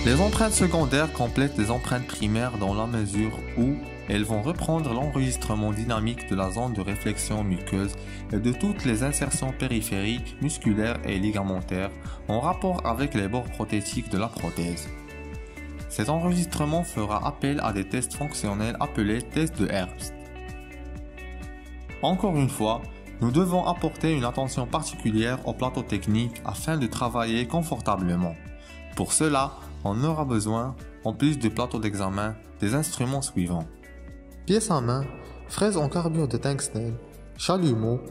Les empreintes secondaires complètent les empreintes primaires dans la mesure où elles vont reprendre l'enregistrement dynamique de la zone de réflexion muqueuse et de toutes les insertions périphériques, musculaires et ligamentaires en rapport avec les bords prothétiques de la prothèse. Cet enregistrement fera appel à des tests fonctionnels appelés tests de Herbst. Encore une fois, nous devons apporter une attention particulière au plateau technique afin de travailler confortablement. Pour cela, on aura besoin, en plus du plateau d'examen, des instruments suivants. Pièce à main, fraise en carbure de tungstène, chalumeau,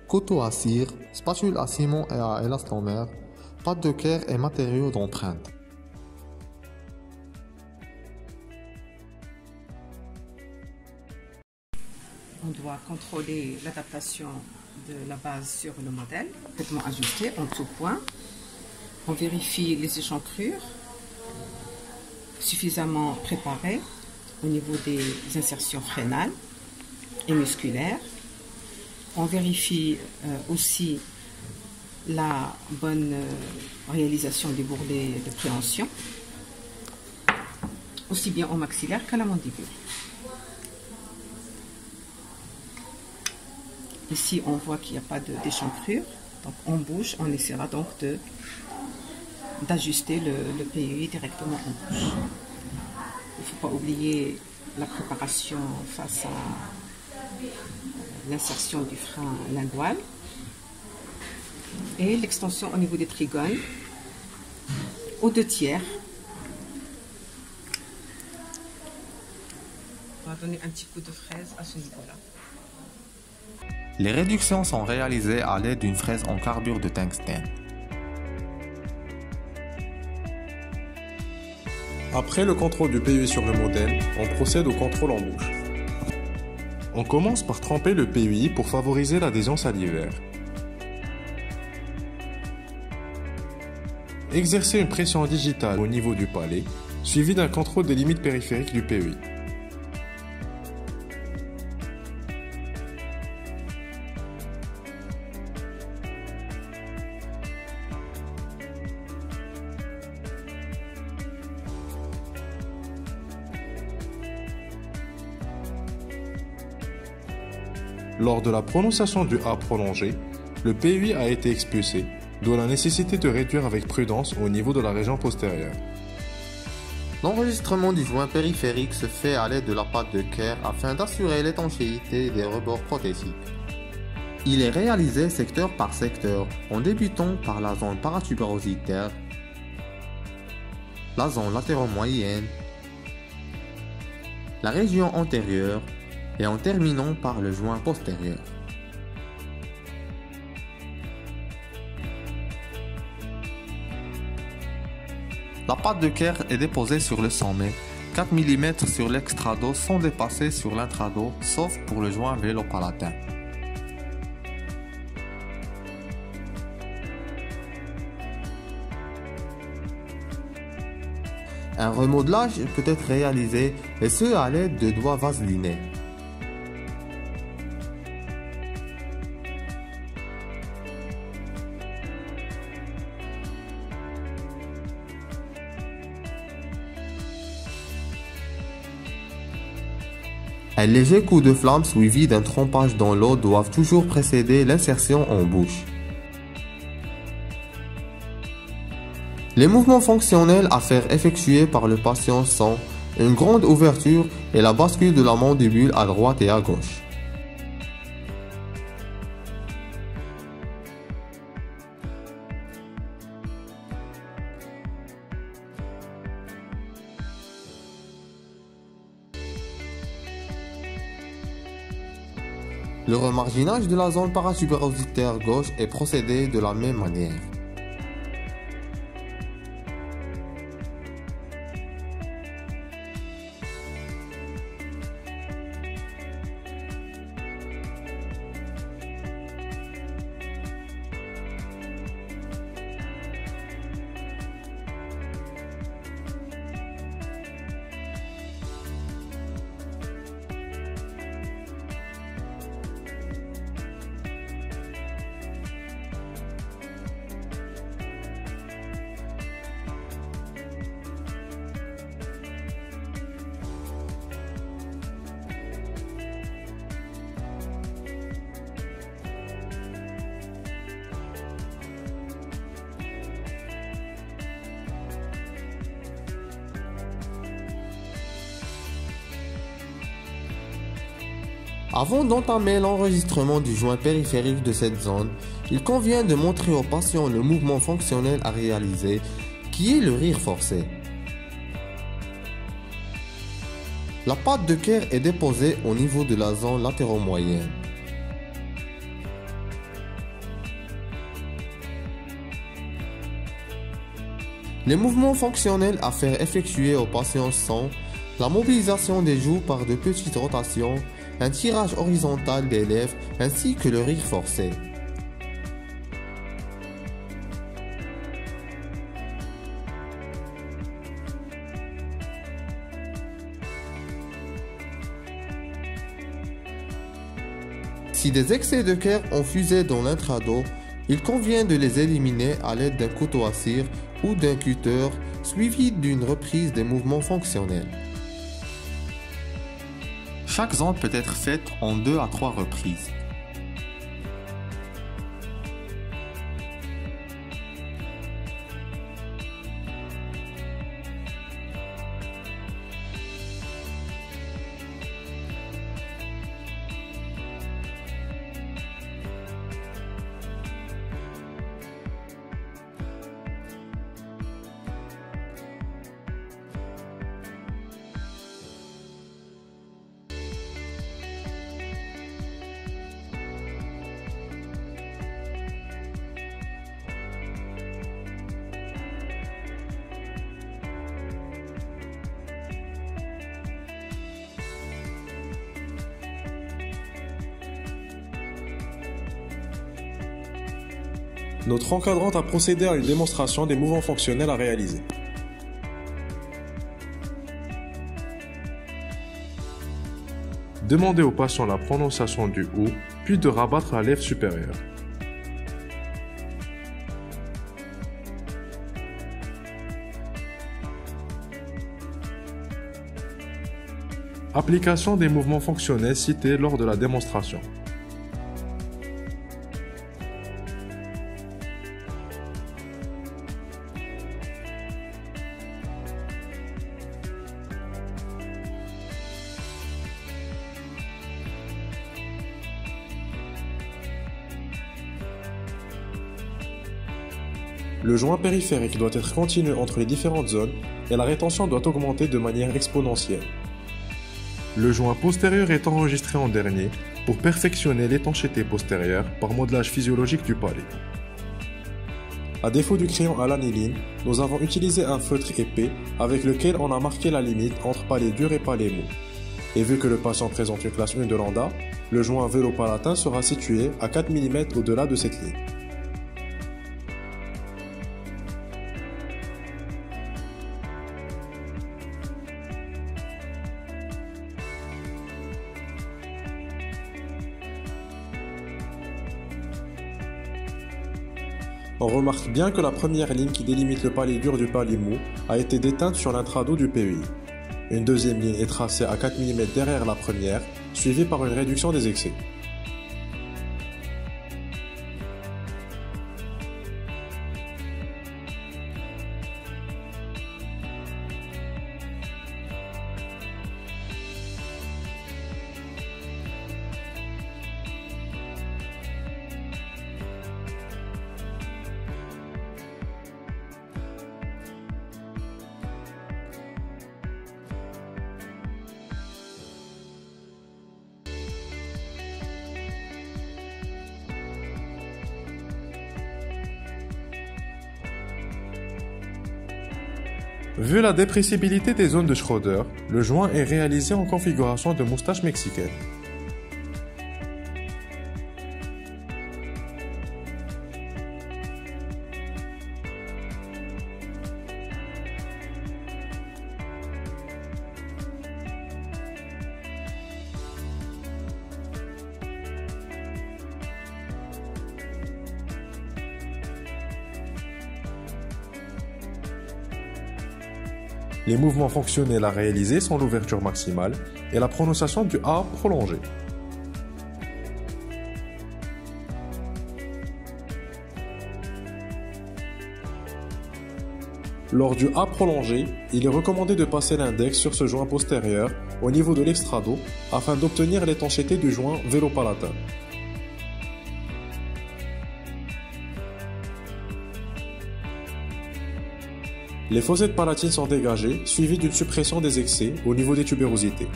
couteau à cire, spatule à ciment et à élastomère, pâte de Kerr et matériaux d'empreinte. On doit contrôler l'adaptation de la base sur le modèle, complètement ajusté en tout point. On vérifie les échancrures suffisamment préparées au niveau des insertions frénales et musculaires. On vérifie aussi la bonne réalisation des bourrelets de préhension, aussi bien au maxillaire qu'à la mandibule. Ici, on voit qu'il n'y a pas d'échancrure, donc on bouge, on essaiera donc d'ajuster le PUI directement en bouche. Il ne faut pas oublier la préparation face à l'insertion du frein lingual et l'extension au niveau des trigones aux 2/3. On va donner un petit coup de fraise à ce niveau-là. Les réductions sont réalisées à l'aide d'une fraise en carbure de tungstène. Après le contrôle du PUI sur le modèle, on procède au contrôle en bouche. On commence par tremper le PUI pour favoriser l'adhésion salivaire. Exercer une pression digitale au niveau du palais, suivi d'un contrôle des limites périphériques du PUI. Lors de la prononciation du A prolongé, le PUI a été expulsé, d'où la nécessité de réduire avec prudence au niveau de la région postérieure. L'enregistrement du joint périphérique se fait à l'aide de la pâte de Kerr afin d'assurer l'étanchéité des rebords prothétiques. Il est réalisé secteur par secteur, en débutant par la zone paratuberositaire, la zone latéromoyenne, la région antérieure et en terminant par le joint postérieur. La pâte de Kerr est déposée sur le sommet, 4 mm sur l'extrado sans dépasser sur l'intrado, sauf pour le joint vélo-palatin. Un remodelage peut être réalisé, et ce à l'aide de doigts vaselinés. Un léger coup de flamme suivi d'un trempage dans l'eau doivent toujours précéder l'insertion en bouche. Les mouvements fonctionnels à faire effectuer par le patient sont une grande ouverture et la bascule de la mandibule à droite et à gauche. Le remarginage de la zone paratuberositaire gauche est procédé de la même manière. Avant d'entamer l'enregistrement du joint périphérique de cette zone, il convient de montrer au patient le mouvement fonctionnel à réaliser, qui est le rire forcé. La patte de Kerr est déposée au niveau de la zone latéro-moyenne. Les mouvements fonctionnels à faire effectuer au patient sont la mobilisation des joues par de petites rotations, un tirage horizontal des lèvres ainsi que le rire forcé. Si des excès de Kerr ont fusé dans l'intrado, il convient de les éliminer à l'aide d'un couteau à cire ou d'un cutter suivi d'une reprise des mouvements fonctionnels. Chaque zone peut être faite en 2 à 3 reprises. Notre encadrante a procédé à une démonstration des mouvements fonctionnels à réaliser. Demandez au patient la prononciation du OU, puis de rabattre la lèvre supérieure. Application des mouvements fonctionnels cités lors de la démonstration. Le joint périphérique doit être continu entre les différentes zones et la rétention doit augmenter de manière exponentielle. Le joint postérieur est enregistré en dernier pour perfectionner l'étanchéité postérieure par modelage physiologique du palais. À défaut du crayon à l'aniline, nous avons utilisé un feutre épais avec lequel on a marqué la limite entre palais dur et palais mou. Et vu que le patient présente une classe 1 de lambda, le joint vélopalatin sera situé à 4 mm au-delà de cette ligne. On remarque bien que la première ligne qui délimite le palais dur du palais mou a été déteinte sur l'intrado du PEI. Une deuxième ligne est tracée à 4 mm derrière la première, suivie par une réduction des excès. Vu la dépressibilité des zones de Schroeder, le joint est réalisé en configuration de moustache mexicaine. Les mouvements fonctionnels à réaliser sont l'ouverture maximale et la prononciation du A prolongé. Lors du A prolongé, il est recommandé de passer l'index sur ce joint postérieur au niveau de l'extrado afin d'obtenir l'étanchéité du joint vélopalatin. Les fossettes palatines sont dégagées, suivies d'une suppression des excès au niveau des tubérosités.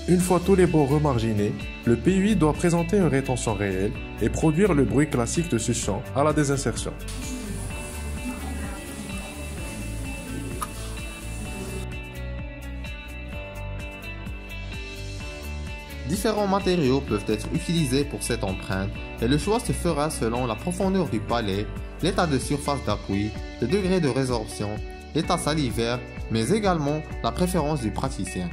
Une fois tous les bords remarginés, le PUI doit présenter une rétention réelle et produire le bruit classique de succion à la désinsertion. Différents matériaux peuvent être utilisés pour cette empreinte et le choix se fera selon la profondeur du palais, l'état de surface d'appui, le degré de résorption, l'état salivaire, mais également la préférence du praticien.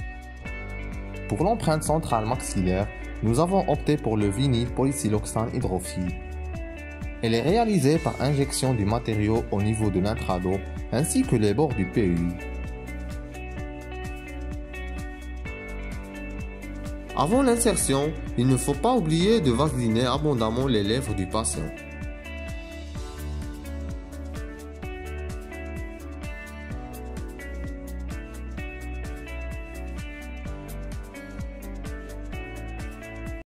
Pour l'empreinte centrale maxillaire, nous avons opté pour le vinyle polysiloxane hydrophile. Elle est réalisée par injection du matériau au niveau de l'intrado ainsi que les bords du PUI. Avant l'insertion, il ne faut pas oublier de vaseliner abondamment les lèvres du patient.